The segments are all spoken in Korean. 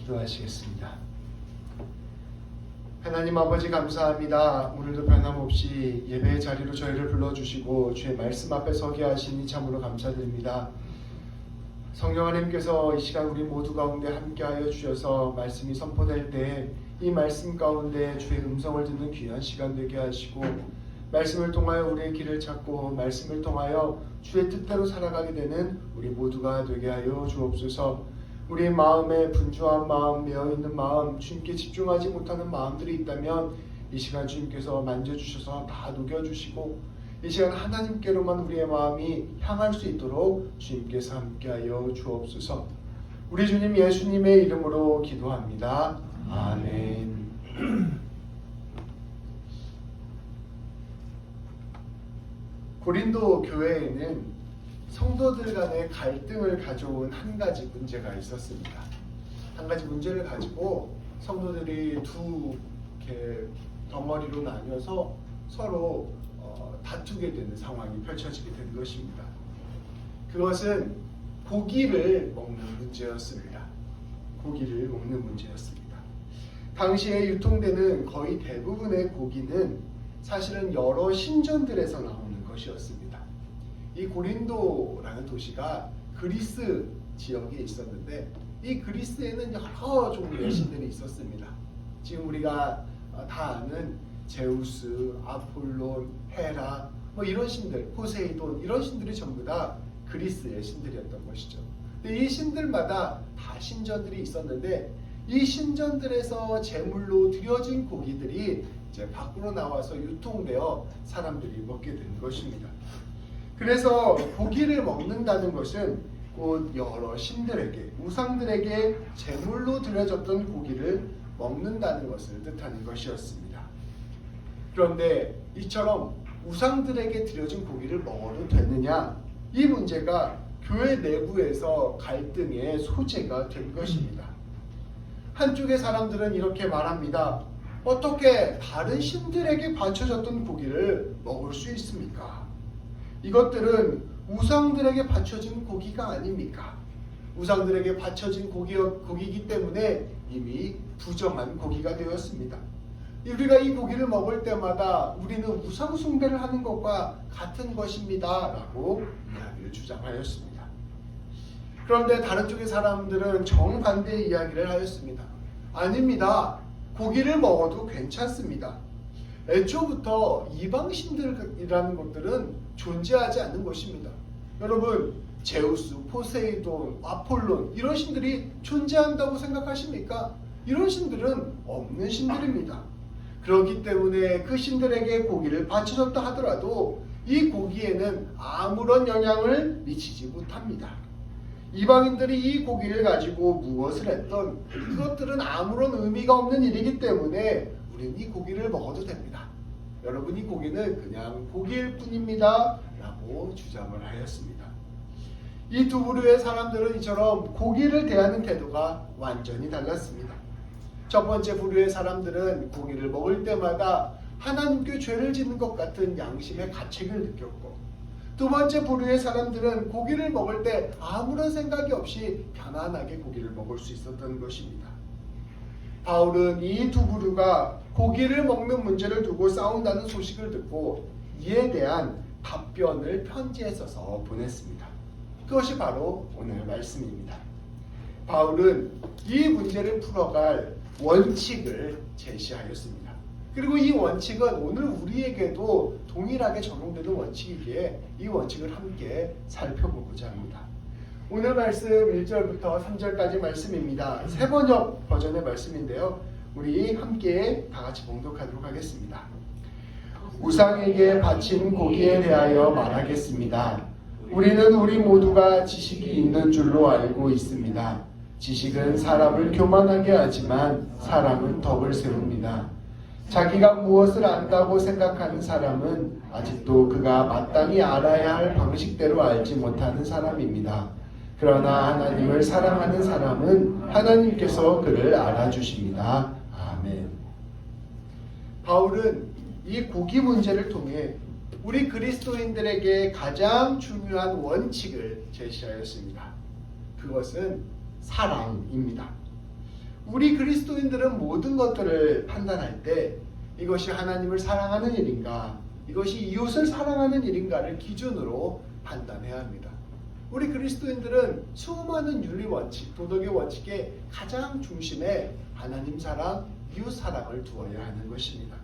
기도하시겠습니다. 하나님 아버지 감사합니다. 오늘도 변함없이 예배의 자리로 저희를 불러주시고 주의 말씀 앞에 서게 하시니 참으로 감사드립니다. 성령 하나님께서 이 시간 우리 모두 가운데 함께하여 주셔서 말씀이 선포될 때 이 말씀 가운데 주의 음성을 듣는 귀한 시간 되게 하시고 말씀을 통하여 우리의 길을 찾고 말씀을 통하여 주의 뜻대로 살아가게 되는 우리 모두가 되게 하여 주옵소서. 우리의 마음에 분주한 마음, 메어있는 마음, 주님께 집중하지 못하는 마음들이 있다면 이 시간 주님께서 만져주셔서 다 녹여주시고 이 시간 하나님께로만 우리의 마음이 향할 수 있도록 주님께서 함께하여 주옵소서. 우리 주님 예수님의 이름으로 기도합니다. 아멘. 고린도 교회에는 성도들 간의 갈등을 가져온 한 가지 문제가 있었습니다. 한 가지 문제를 가지고 성도들이 두 이렇게 덩어리로 나뉘어서 서로 다투게 되는 상황이 펼쳐지게 된 것입니다. 그것은 고기를 먹는 문제였습니다. 고기를 먹는 문제였습니다. 당시에 유통되는 거의 대부분의 고기는 사실은 여러 신전들에서 나오는 것이었습니다. 이 고린도라는 도시가 그리스 지역에 있었는데 이 그리스에는 여러 종류의 신들이 있었습니다. 지금 우리가 다 아는 제우스, 아폴론, 헤라 이런 신들, 포세이돈 이런 신들이 전부 다 그리스의 신들이었던 것이죠. 근데 이 신들마다 다 신전들이 있었는데 이 신전들에서 제물로 드려진 고기들이 이제 밖으로 나와서 유통되어 사람들이 먹게 된 것입니다. 그래서 고기를 먹는다는 것은 곧 여러 신들에게, 우상들에게 제물로 드려졌던 고기를 먹는다는 것을 뜻하는 것이었습니다. 그런데 이처럼 우상들에게 드려진 고기를 먹어도 되느냐? 이 문제가 교회 내부에서 갈등의 소재가 된 것입니다. 한쪽의 사람들은 이렇게 말합니다. 어떻게 다른 신들에게 바쳐졌던 고기를 먹을 수 있습니까? 이것들은 우상들에게 바쳐진 고기가 아닙니까? 우상들에게 바쳐진 고기이기 때문에 이미 부정한 고기가 되었습니다. 우리가 이 고기를 먹을 때마다 우리는 우상 숭배를 하는 것과 같은 것입니다 라고 이야기를 주장하였습니다. 그런데 다른 쪽의 사람들은 정반대의 이야기를 하였습니다. 아닙니다. 고기를 먹어도 괜찮습니다. 애초부터 이방신들이라는 것들은 존재하지 않는 것입니다. 여러분, 제우스, 포세이돈, 아폴론 이런 신들이 존재한다고 생각하십니까? 이런 신들은 없는 신들입니다. 그렇기 때문에 그 신들에게 고기를 바쳐줬다 하더라도 이 고기에는 아무런 영향을 미치지 못합니다. 이방인들이 이 고기를 가지고 무엇을 했던 그것들은 아무런 의미가 없는 일이기 때문에 우리는 이 고기를 먹어도 됩니다. 여러분, 이 고기는 그냥 고기일 뿐입니다 라고 주장을 하였습니다. 이 두 부류의 사람들은 이처럼 고기를 대하는 태도가 완전히 달랐습니다. 첫 번째 부류의 사람들은 고기를 먹을 때마다 하나님께 죄를 짓는 것 같은 양심의 가책을 느꼈고, 두 번째 부류의 사람들은 고기를 먹을 때 아무런 생각이 없이 편안하게 고기를 먹을 수 있었던 것입니다. 바울은 이 두 부류가 고기를 먹는 문제를 두고 싸운다는 소식을 듣고 이에 대한 답변을 편지에 써서 보냈습니다. 그것이 바로 오늘 말씀입니다. 바울은 이 문제를 풀어갈 원칙을 제시하였습니다. 그리고 이 원칙은 오늘 우리에게도 동일하게 적용되는 원칙이기에 이 원칙을 함께 살펴보고자 합니다. 오늘 말씀 1절부터 3절까지 말씀입니다. 새번역 버전의 말씀인데요. 우리 함께 다 같이 봉독하도록 하겠습니다. 우상에게 바친 고기에 대하여 말하겠습니다. 우리는 우리 모두가 지식이 있는 줄로 알고 있습니다. 지식은 사람을 교만하게 하지만 사람은 덕을 세웁니다. 자기가 무엇을 안다고 생각하는 사람은 아직도 그가 마땅히 알아야 할 방식대로 알지 못하는 사람입니다. 그러나 하나님을 사랑하는 사람은 하나님께서 그를 알아주십니다. 아멘. 바울은 이 고기 문제를 통해 우리 그리스도인들에게 가장 중요한 원칙을 제시하였습니다. 그것은 사랑입니다. 우리 그리스도인들은 모든 것들을 판단할 때 이것이 하나님을 사랑하는 일인가, 이것이 이웃을 사랑하는 일인가를 기준으로 판단해야 합니다. 우리 그리스도인들은 수많은 윤리 원칙, 도덕의 원칙의 가장 중심에 하나님 사랑, 이웃 사랑을 두어야 하는 것입니다.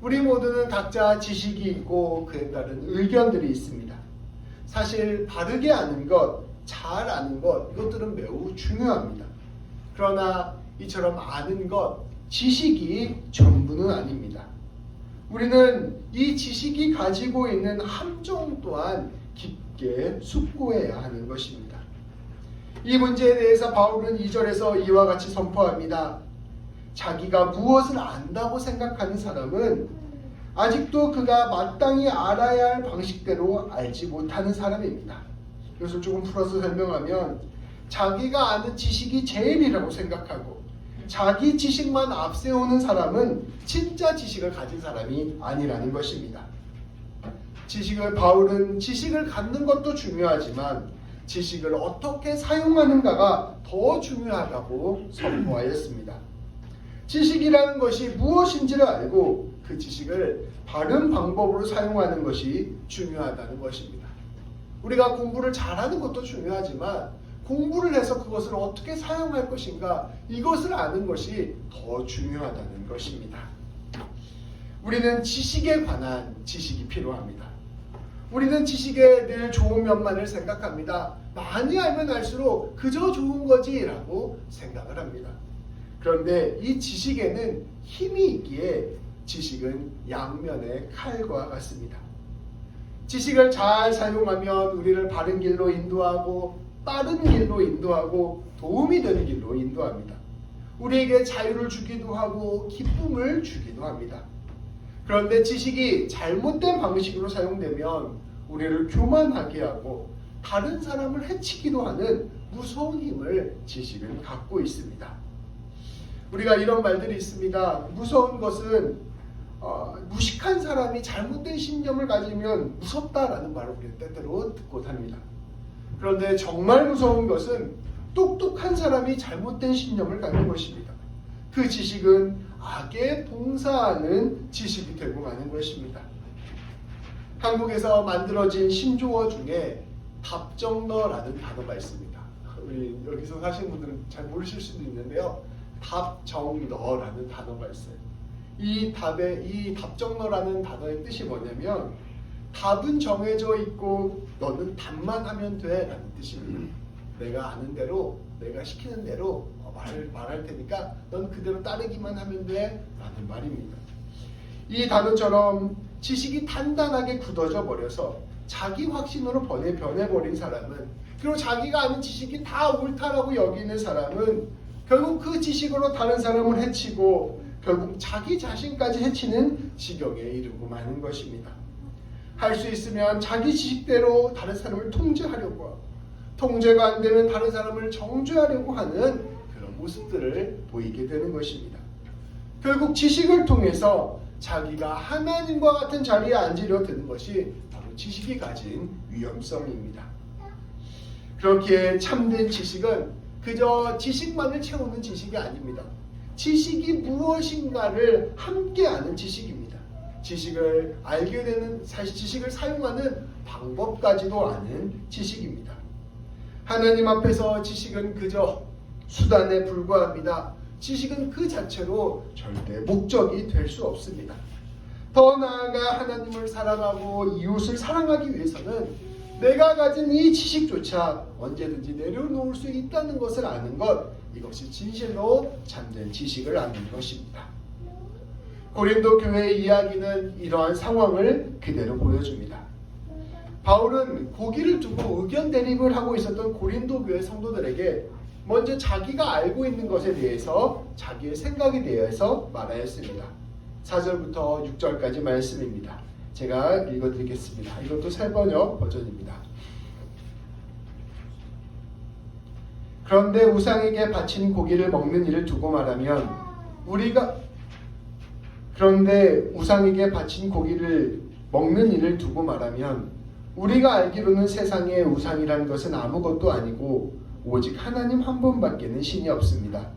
우리 모두는 각자 지식이 있고 그에 따른 의견들이 있습니다. 사실 바르게 아는 것, 잘 아는 것, 이것들은 매우 중요합니다. 그러나 이처럼 아는 것, 지식이 전부는 아닙니다. 우리는 이 지식이 가지고 있는 함정 또한 깊게 숙고해야 하는 것입니다. 이 문제에 대해서 바울은 2절에서 이와 같이 선포합니다. 자기가 무엇을 안다고 생각하는 사람은 아직도 그가 마땅히 알아야 할 방식대로 알지 못하는 사람입니다. 이것을 조금 풀어서 설명하면 자기가 아는 지식이 제일이라고 생각하고 자기 지식만 앞세우는 사람은 진짜 지식을 가진 사람이 아니라는 것입니다. 바울은 지식을 갖는 것도 중요하지만 지식을 어떻게 사용하는가가 더 중요하다고 선포하였습니다. 지식이라는 것이 무엇인지를 알고 그 지식을 바른 방법으로 사용하는 것이 중요하다는 것입니다. 우리가 공부를 잘하는 것도 중요하지만 공부를 해서 그것을 어떻게 사용할 것인가, 이것을 아는 것이 더 중요하다는 것입니다. 우리는 지식에 관한 지식이 필요합니다. 우리는 지식의 늘 좋은 면만을 생각합니다. 많이 알면 알수록 그저 좋은 거지라고 생각을 합니다. 그런데 이 지식에는 힘이 있기에 지식은 양면의 칼과 같습니다. 지식을 잘 사용하면 우리를 바른 길로 인도하고 빠른 길로 인도하고 도움이 되는 길로 인도합니다. 우리에게 자유를 주기도 하고 기쁨을 주기도 합니다. 그런데 지식이 잘못된 방식으로 사용되면 우리를 교만하게 하고 다른 사람을 해치기도 하는 무서운 힘을 지식은 갖고 있습니다. 우리가 이런 말들이 있습니다. 무서운 것은 무식한 사람이 잘못된 신념을 가지면 무섭다라는 말을 우리는 때때로 듣곤 합니다. 그런데 정말 무서운 것은 똑똑한 사람이 잘못된 신념을 갖는 것입니다. 그 지식은 악에 봉사하는 지식이 되고 마는 것입니다. 한국에서 만들어진 신조어 중에 답정너라는 단어가 있습니다. 우리 여기서 사시는 분들은 잘 모르실 수도 있는데요. 답정너라는 단어가 있어요. 이 답정너라는 단어의 뜻이 뭐냐면 답은 정해져 있고 너는 답만 하면 돼 라는 뜻입니다. 내가 아는 대로, 내가 시키는 대로 말할 테니까 넌 그대로 따르기만 하면 돼 라는 말입니다. 이 단어처럼 지식이 단단하게 굳어져 버려서 자기 확신으로 변해버린 사람은, 그리고 자기가 아는 지식이 다 옳다라고 여기는 사람은 결국 그 지식으로 다른 사람을 해치고 결국 자기 자신까지 해치는 지경에 이르고 마는 것입니다. 할 수 있으면 자기 지식대로 다른 사람을 통제하려고 하고 통제가 안 되면 다른 사람을 정죄하려고 하는 그런 모습들을 보이게 되는 것입니다. 결국 지식을 통해서 자기가 하나님과 같은 자리에 앉으려 드는 것이 바로 지식이 가진 위험성입니다. 그렇기에 참된 지식은 그저 지식만을 채우는 지식이 아닙니다. 지식이 무엇인가를 함께 아는 지식입니다. 지식을 알게 되는, 사실 지식을 사용하는 방법까지도 아는 지식입니다. 하나님 앞에서 지식은 그저 수단에 불과합니다. 지식은 그 자체로 절대 목적이 될 수 없습니다. 더 나아가 하나님을 사랑하고 이웃을 사랑하기 위해서는 내가 가진 이 지식조차 언제든지 내려놓을 수 있다는 것을 아는 것, 이것이 진실로 참된 지식을 아는 것입니다. 고린도 교회의 이야기는 이러한 상황을 그대로 보여줍니다. 바울은 고기를 두고 의견 대립을 하고 있었던 고린도 교회 성도들에게 먼저 자기가 알고 있는 것에 대해서 자기의 생각에 대해서 말하였습니다. 4절부터 6절까지 말씀입니다. 제가 읽어드리겠습니다. 이것도 새번역 버전입니다. 그런데 우상에게 바친 고기를 먹는 일을 두고 말하면 우리가 알기로는 세상에 우상이라는 것은 아무것도 아니고 오직 하나님 한 분밖에는 신이 없습니다.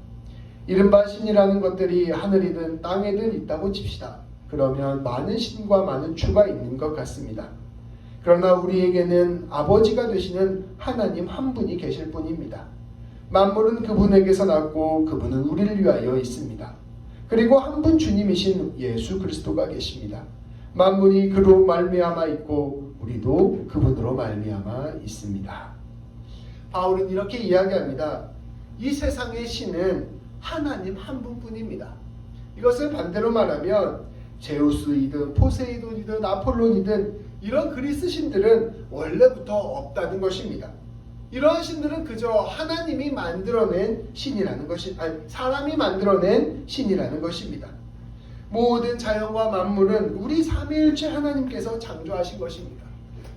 이른바 신이라는 것들이 하늘이든 땅에든 있다고 칩시다. 그러면 많은 신과 많은 주가 있는 것 같습니다. 그러나 우리에게는 아버지가 되시는 하나님 한 분이 계실 뿐입니다. 만물은 그분에게서 났고 그분은 우리를 위하여 있습니다. 그리고 한 분 주님이신 예수 그리스도가 계십니다. 만물이 그로 말미암아 있고 우리도 그분으로 말미암아 있습니다. 바울은 이렇게 이야기합니다. 이 세상의 신은 하나님 한 분뿐입니다. 이것을 반대로 말하면 제우스이든 포세이돈이든 아폴론이든 이런 그리스 신들은 원래부터 없다는 것입니다. 이러한 신들은 그저 하나님이 만들어낸 신이라는 것이 사람이 만들어낸 신이라는 것입니다. 모든 자연과 만물은 우리 삼위일체 하나님께서 창조하신 것입니다.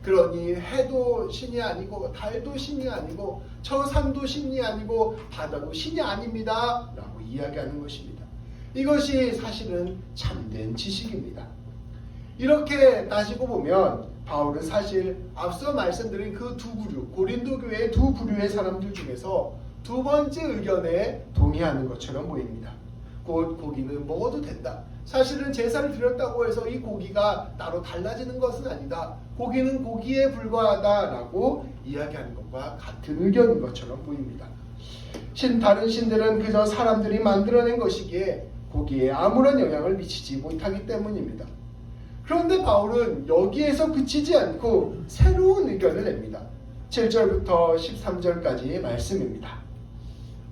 그러니 해도 신이 아니고 달도 신이 아니고 저 산도 신이 아니고 바다도 신이 아닙니다 라고 이야기하는 것입니다. 이것이 사실은 참된 지식입니다. 이렇게 따지고 보면 바울은 사실 앞서 말씀드린 그 두 부류, 고린도 교회의 두 부류의 사람들 중에서 두 번째 의견에 동의하는 것처럼 보입니다. 곧 고기는 먹어도 된다. 사실은 제사를 드렸다고 해서 이 고기가 따로 달라지는 것은 아니다. 고기는 고기에 불과하다라고 이야기하는 것과 같은 의견인 것처럼 보입니다. 다른 신들은 그저 사람들이 만들어낸 것이기에 고기에 아무런 영향을 미치지 못하기 때문입니다. 그런데 바울은 여기에서 그치지 않고 새로운 의견을 냅니다. 7절부터 13절까지의 말씀입니다.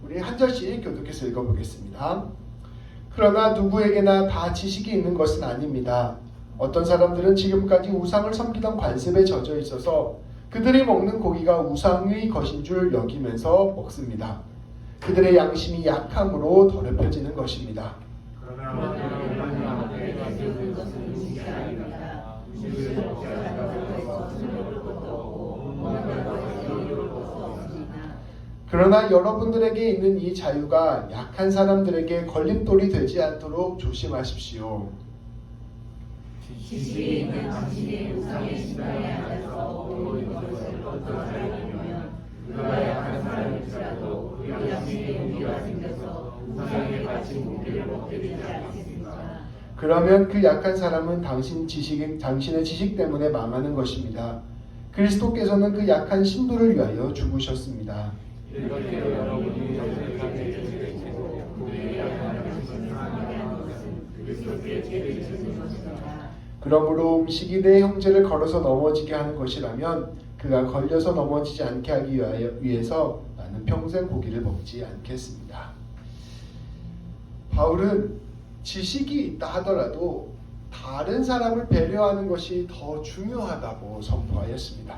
우리 한 절씩 교독해서 읽어보겠습니다. 그러나 누구에게나 다 지식이 있는 것은 아닙니다. 어떤 사람들은 지금까지 우상을 섬기던 관습에 젖어 있어서 그들이 먹는 고기가 우상의 것인 줄 여기면서 먹습니다. 그들의 양심이 약함으로 더럽혀지는 것입니다. 그러나 여러분들에게 있는 이 자유가 약한 사람들에게 걸림돌이 되지 않도록 조심하십시오. 지식이 있는 당신이 우상의 신당에 앉아서 모든 것을 걷어차리면 그가 약한 사람일지라도 그 양심에 무기가 생겨서 우상에 바친 고기를 먹게 되지 않겠습니까? 그러면 그 약한 사람은 당신의 지식 때문에 망하는 것입니다. 그리스도께서는 그 약한 신부를 위하여 죽으셨습니다. 이렇게 여러분이 정직하게 지키고 우리의 약한 것을 사랑하는 것은 그리스도께 죄를 것이다. 그러므로 음식이 내 형제를 걸어서 넘어지게 하는 것이라면 그가 걸려서 넘어지지 않게 하기 위해서 나는 평생 고기를 먹지 않겠습니다. 바울은 지식이 있다 하더라도 다른 사람을 배려하는 것이 더 중요하다고 선포하였습니다.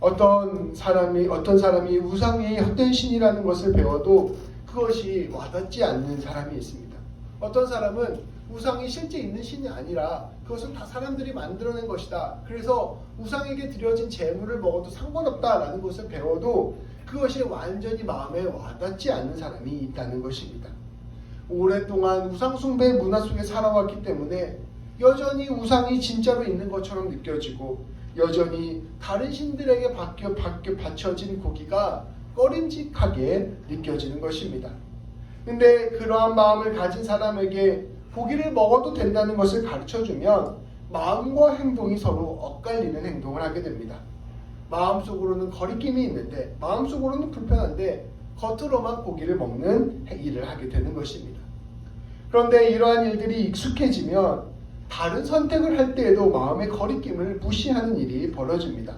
어떤 사람이 우상의 헛된 신이라는 것을 배워도 그것이 와닿지 않는 사람이 있습니다. 어떤 사람은 우상이 실제 있는 신이 아니라 그것은 다 사람들이 만들어낸 것이다. 그래서 우상에게 드려진 제물을 먹어도 상관없다라는 것을 배워도 그것이 완전히 마음에 와닿지 않는 사람이 있다는 것입니다. 오랫동안 우상 숭배 문화 속에 살아왔기 때문에 여전히 우상이 진짜로 있는 것처럼 느껴지고 여전히 다른 신들에게 바쳐진 고기가 꺼림직하게 느껴지는 것입니다. 근데 그러한 마음을 가진 사람에게 고기를 먹어도 된다는 것을 가르쳐주면 마음과 행동이 서로 엇갈리는 행동을 하게 됩니다. 마음속으로는 거리낌이 있는데 마음속으로는 불편한데 겉으로만 고기를 먹는 일을 하게 되는 것입니다. 그런데 이러한 일들이 익숙해지면 다른 선택을 할 때에도 마음의 거리낌을 무시하는 일이 벌어집니다.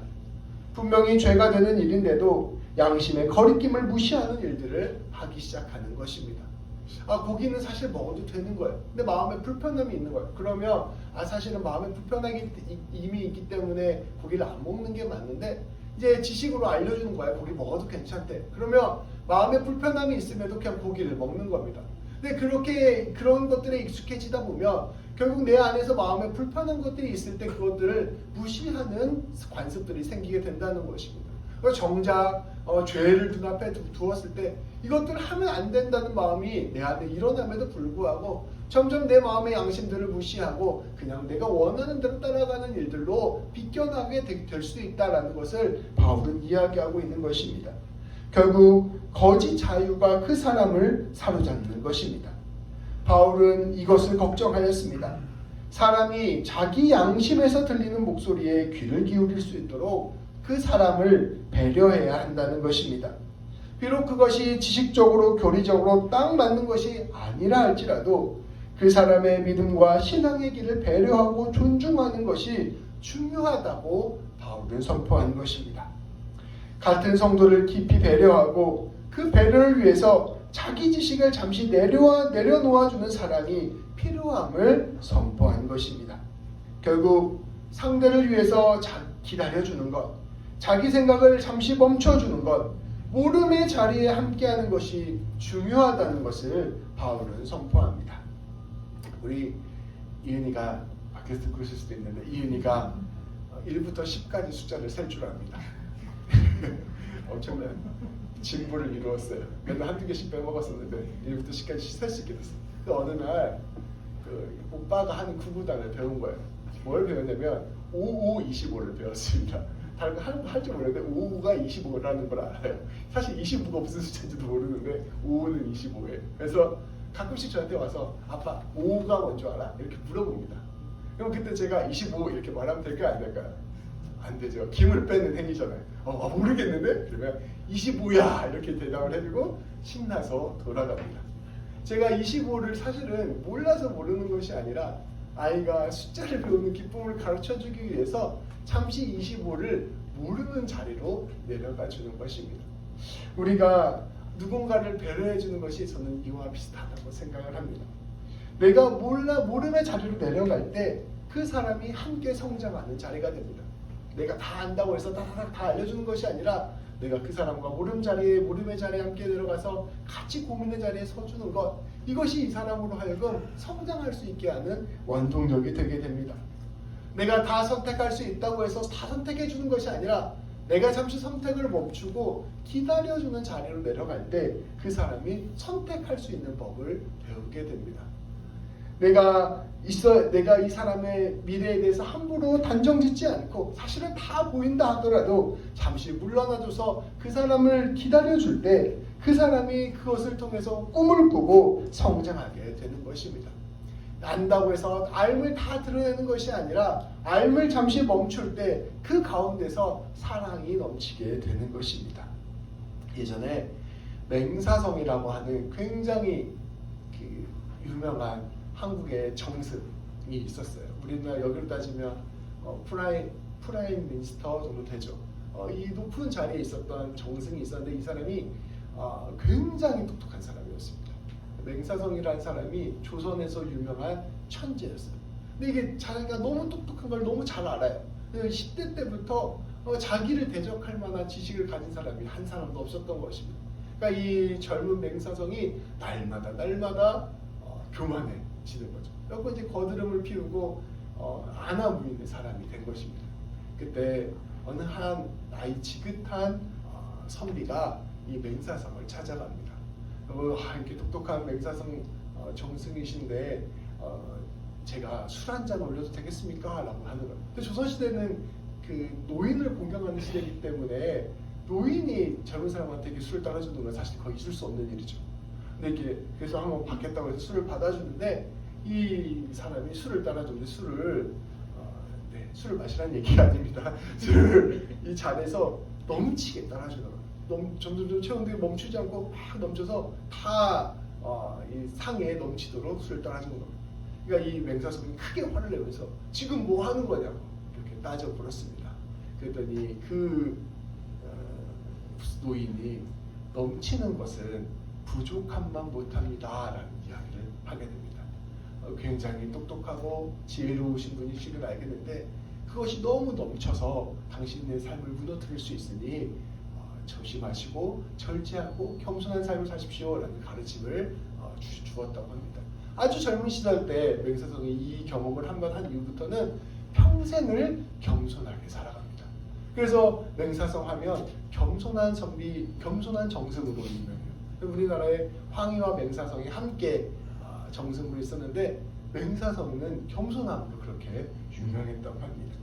분명히 죄가 되는 일인데도 양심의 거리낌을 무시하는 일들을 하기 시작하는 것입니다. 고기는 사실 먹어도 되는 거예요. 근데 마음에 불편함이 있는 거예요. 그러면 사실은 마음에 불편함이 이미 있기 때문에 고기를 안 먹는 게 맞는데 이제 지식으로 알려주는 거예요. 고기 먹어도 괜찮대. 그러면 마음에 불편함이 있음에도 그냥 고기를 먹는 겁니다. 근데 그런 것들에 익숙해지다 보면 결국 내 안에서 마음에 불편한 것들이 있을 때 그것들을 무시하는 관습들이 생기게 된다는 것입니다. 정작 죄를 눈앞에 두었을 때 이것들을 하면 안 된다는 마음이 내 안에 일어남에도 불구하고 점점 내 마음의 양심들을 무시하고 그냥 내가 원하는 대로 따라가는 일들로 비껴나게 될 수 있다는 것을 바울은 이야기하고 있는 것입니다. 결국 거짓 자유가 그 사람을 사로잡는 것입니다. 바울은 이것을 걱정하였습니다. 사람이 자기 양심에서 들리는 목소리에 귀를 기울일 수 있도록 그 사람을 배려해야 한다는 것입니다. 비록 그것이 지식적으로 교리적으로 딱 맞는 것이 아니라 할지라도 그 사람의 믿음과 신앙의 길을 배려하고 존중하는 것이 중요하다고 바울은 선포한 것입니다. 같은 성도를 깊이 배려하고 그 배려를 위해서 자기 지식을 잠시 내려놓아주는 사람이 필요함을 선포한 것입니다. 결국 상대를 위해서 기다려주는 것, 자기 생각을 잠시 멈춰주는 것, 모름의 자리에 함께하는 것이 중요하다는 것을 바울은 선포합니다. 우리 이은이가 밖에서 듣고 있을 수도 있는데, 이은이가 1부터 10까지 숫자를 셀 줄 압니다. 엄청난 진보를 이루었어요. 맨날 한두 개씩 빼먹었었는데 1부터 10까지 셀 수 있게 됐어요. 그 어느 날 오빠가 하는 구구단을 배운 거예요. 뭘 배웠냐면 5525를 배웠습니다. 다른 거 할 줄 모르는데 55가 25라는 걸 알아요. 사실 25가 무슨 숫자인지도 모르는데 55는 25예요. 그래서 가끔씩 저한테 와서 아빠 55가 뭔지 알아? 이렇게 물어봅니다. 그럼 그때 제가 25 이렇게 말하면 될까요? 안 될까요? 안 되죠. 김을 빼는 행위잖아요. 모르겠는데? 그러면 25야 이렇게 대답을 해주고 신나서 돌아갑니다. 제가 25를 사실은 몰라서 모르는 것이 아니라 아이가 숫자를 배우는 기쁨을 가르쳐주기 위해서 잠시 25를 모르는 자리로 내려가 주는 것입니다. 우리가 누군가를 배려해 주는 것이 저는 이와 비슷하다고 생각을 합니다. 내가 모름의 자리로 내려갈 때 그 사람이 함께 성장하는 자리가 됩니다. 내가 다 안다고 해서 다 알려주는 것이 아니라 내가 그 사람과 모름의 자리에 함께 내려가서 같이 고민의 자리에 서주는 것, 이것이 이 사람으로 하여금 성장할 수 있게 하는 원동력이 되게 됩니다. 내가 다 선택할 수 있다고 해서 다 선택해 주는 것이 아니라 내가 잠시 선택을 멈추고 기다려주는 자리로 내려갈 때 그 사람이 선택할 수 있는 법을 배우게 됩니다. 내가 이 사람의 미래에 대해서 함부로 단정짓지 않고 사실은 다 보인다 하더라도 잠시 물러나줘서 그 사람을 기다려줄 때 그 사람이 그것을 통해서 꿈을 꾸고 성장하게 되는 것입니다. 안다고 해서 알을 다 드러내는 것이 아니라 알을 잠시 멈출 때 그 가운데서 사랑이 넘치게 되는 것입니다. 예전에 맹사성이라고 하는 굉장히 유명한 한국의 정승이 있었어요. 우리나라 여기로 따지면 프라임 미니스터 정도 되죠. 이 높은 자리에 있었던 정승이 있었는데 이 사람이 굉장히 똑똑한 사람이었습니다. 맹사성이라는 사람이 조선에서 유명한 천재였어요. 근데 이게 자기가 너무 똑똑한 걸 너무 잘 알아요. 10대 때부터 자기를 대적할 만한 지식을 가진 사람이 한 사람도 없었던 것입니다. 그러니까 이 젊은 맹사성이 날마다 교만해지는 거죠. 그래서 이제 거드름을 피우고 안아무인의 사람이 된 것입니다. 그때 어느 한 나이 지긋한 선비가 이 맹사성을 찾아갑니다. 이렇게 똑똑한 맹사성 정승이신데 제가 술 한잔 올려도 되겠습니까? 라고 하는 거예요. 근데 조선시대는 그 노인을 공경하는 시대이기 때문에 노인이 젊은 사람한테 술을 따라주는 건 사실 거의 있을 수 없는 일이죠. 근데 그래서 한번 받겠다고 해서 술을 받아주는데 이 사람이 술을 따라주는데 술을 마시라는 얘기가 아닙니다. 술을 이 잔에서 넘치게 따라주더라고요. 점점 채우는데 멈추지 않고 막 넘쳐서 다 이 상에 넘치도록 술을 따라주는 겁니다. 그러니까 이 맹사성이 크게 화를 내면서 지금 뭐 하는 거냐고 이렇게 따져 물었습니다. 그랬더니 그 노인이 넘치는 것은 부족함만 못합니다 라는 이야기를 하게 됩니다. 굉장히 똑똑하고 지혜로우신 분이시길 알겠는데 그것이 너무 넘쳐서 당신의 삶을 무너뜨릴 수 있으니 조심하시고 절제하고 겸손한 삶을 사십시오 라는 가르침을 주었다고 합니다. 아주 젊은 시절 때 맹사성이 이 경험을 한 번 한 이후부터는 평생을 겸손하게 살아갑니다. 그래서 맹사성 하면 겸손한 선비, 겸손한 정승으로 유명해요. 우리나라에 황희와 맹사성이 함께 정승으로 있었는데 맹사성은 겸손함으로 그렇게 유명했다고 합니다.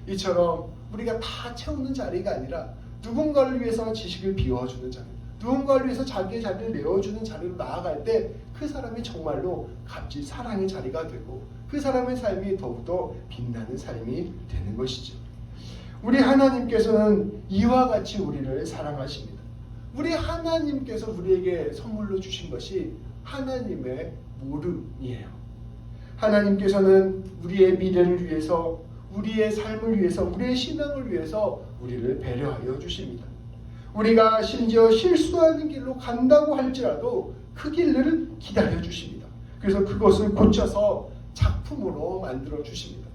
이처럼 우리가 다 채우는 자리가 아니라 누군가를 위해서 지식을 비워주는 자리, 누군가를 위해서 자기의 자리를 내어주는 자리로 나아갈 때 그 사람이 정말로 값진 사랑의 자리가 되고 그 사람의 삶이 더욱더 빛나는 삶이 되는 것이죠. 우리 하나님께서는 이와 같이 우리를 사랑하십니다. 우리 하나님께서 우리에게 선물로 주신 것이 하나님의 모름이에요. 하나님께서는 우리의 미래를 위해서, 우리의 삶을 위해서, 우리의 신앙을 위해서 우리를 배려하여 주십니다. 우리가 심지어 실수하는 길로 간다고 할지라도 그 길을 기다려 주십니다. 그래서 그것을 고쳐서 작품으로 만들어 주십니다.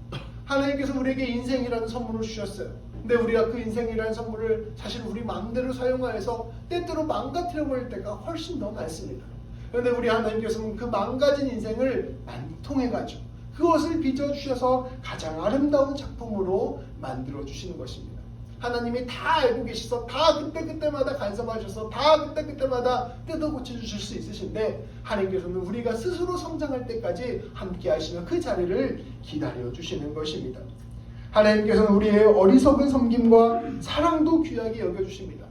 하나님께서 우리에게 인생이라는 선물을 주셨어요. 근데 우리가 그 인생이라는 선물을 사실 우리 마음대로 사용하여서 때때로 망가뜨려 버릴 때가 훨씬 더 많습니다. 그런데 우리 하나님께서는 그 망가진 인생을 통해가지고 그것을 빚어주셔서 가장 아름다운 작품으로 만들어주시는 것입니다. 하나님이 다 알고 계셔서 다 그때그때마다 간섭하셔서 다 그때그때마다 뜯어 고쳐주실 수 있으신데 하나님께서는 우리가 스스로 성장할 때까지 함께 하시며 그 자리를 기다려주시는 것입니다. 하나님께서는 우리의 어리석은 섬김과 사랑도 귀하게 여겨주십니다.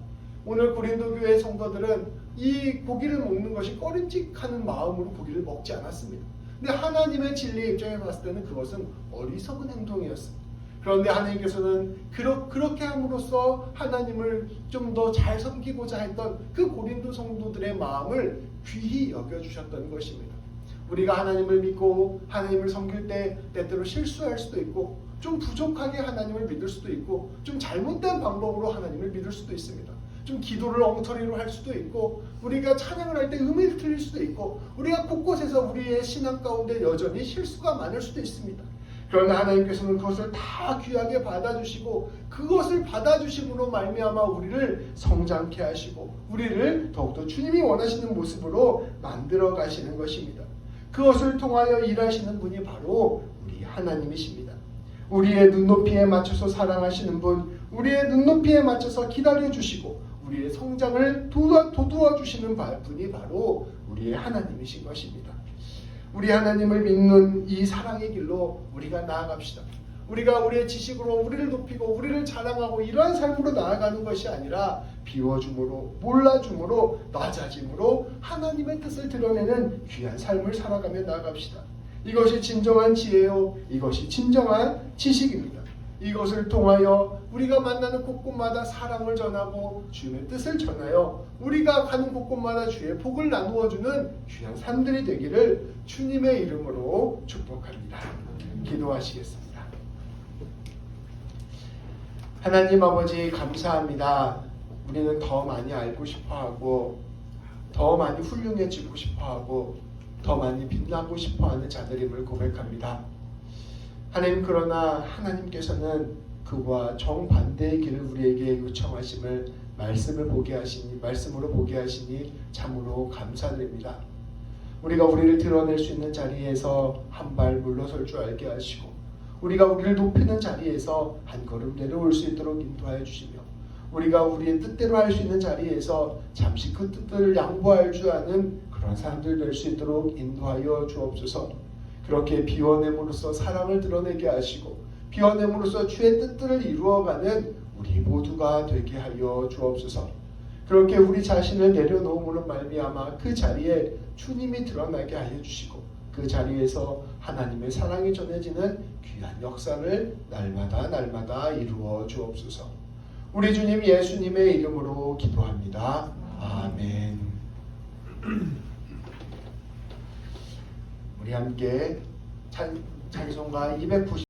오늘 고린도 교회 성도들은 이 고기를 먹는 것이 꺼림칙하는 마음으로 고기를 먹지 않았습니다. 근데 하나님의 진리의 입장에 봤을 때는 그것은 어리석은 행동이었습니다. 그런데 하나님께서는 그렇게 함으로써 하나님을 좀 더 잘 섬기고자 했던 그 고린도 성도들의 마음을 귀히 여겨주셨던 것입니다. 우리가 하나님을 믿고 하나님을 섬길 때 때때로 실수할 수도 있고 좀 부족하게 하나님을 믿을 수도 있고 좀 잘못된 방법으로 하나님을 믿을 수도 있습니다. 좀 기도를 엉터리로 할 수도 있고 우리가 찬양을 할 때 음을 틀릴 수도 있고 우리가 곳곳에서 우리의 신앙 가운데 여전히 실수가 많을 수도 있습니다. 그러나 하나님께서는 그것을 다 귀하게 받아주시고 그것을 받아주심으로 말미암아 우리를 성장케 하시고 우리를 더욱더 주님이 원하시는 모습으로 만들어 가시는 것입니다. 그것을 통하여 일하시는 분이 바로 우리 하나님이십니다. 우리의 눈높이에 맞춰서 사랑하시는 분, 우리의 눈높이에 맞춰서 기다려주시고 우리의 성장을 도두어 주시는 분이 바로 우리의 하나님이신 것입니다. 우리 하나님을 믿는 이 사랑의 길로 우리가 나아갑시다. 우리가 우리의 지식으로 우리를 높이고 우리를 자랑하고 이러한 삶으로 나아가는 것이 아니라 비워줌으로, 몰라줌으로, 낮아짐으로 하나님의 뜻을 드러내는 귀한 삶을 살아가며 나아갑시다. 이것이 진정한 지혜요, 이것이 진정한 지식입니다. 이것을 통하여 우리가 만나는 곳곳마다 사랑을 전하고 주님의 뜻을 전하여 우리가 가는 곳곳마다 주의 복을 나누어주는 귀한 삶들이 되기를 주님의 이름으로 축복합니다. 기도하시겠습니다. 하나님 아버지 감사합니다. 우리는 더 많이 알고 싶어하고 더 많이 훌륭해지고 싶어하고 더 많이 빛나고 싶어하는 자들임을 고백합니다. 하나님, 그러나 하나님께서는 그와 정반대의 길을 우리에게 요청하심을 말씀으로 보게 하시니 참으로 감사드립니다. 우리가 우리를 드러낼 수 있는 자리에서 한 발 물러설 줄 알게 하시고 우리가 우리를 높이는 자리에서 한 걸음 내려올 수 있도록 인도하여 주시며 우리가 우리의 뜻대로 할 수 있는 자리에서 잠시 그 뜻을 양보할 줄 아는 그런 사람들 될 수 있도록 인도하여 주옵소서. 그렇게 비워냄으로써 사랑을 드러내게 하시고 비워냄으로써 주의 뜻들을 이루어가는 우리 모두가 되게 하여 주옵소서. 그렇게 우리 자신을 내려놓음으로 말미암아 그 자리에 주님이 드러나게 하여 주시고 그 자리에서 하나님의 사랑이 전해지는 귀한 역사를 날마다 이루어 주옵소서. 우리 주님 예수님의 이름으로 기도합니다. 아멘. 우리 함께 찬송가 290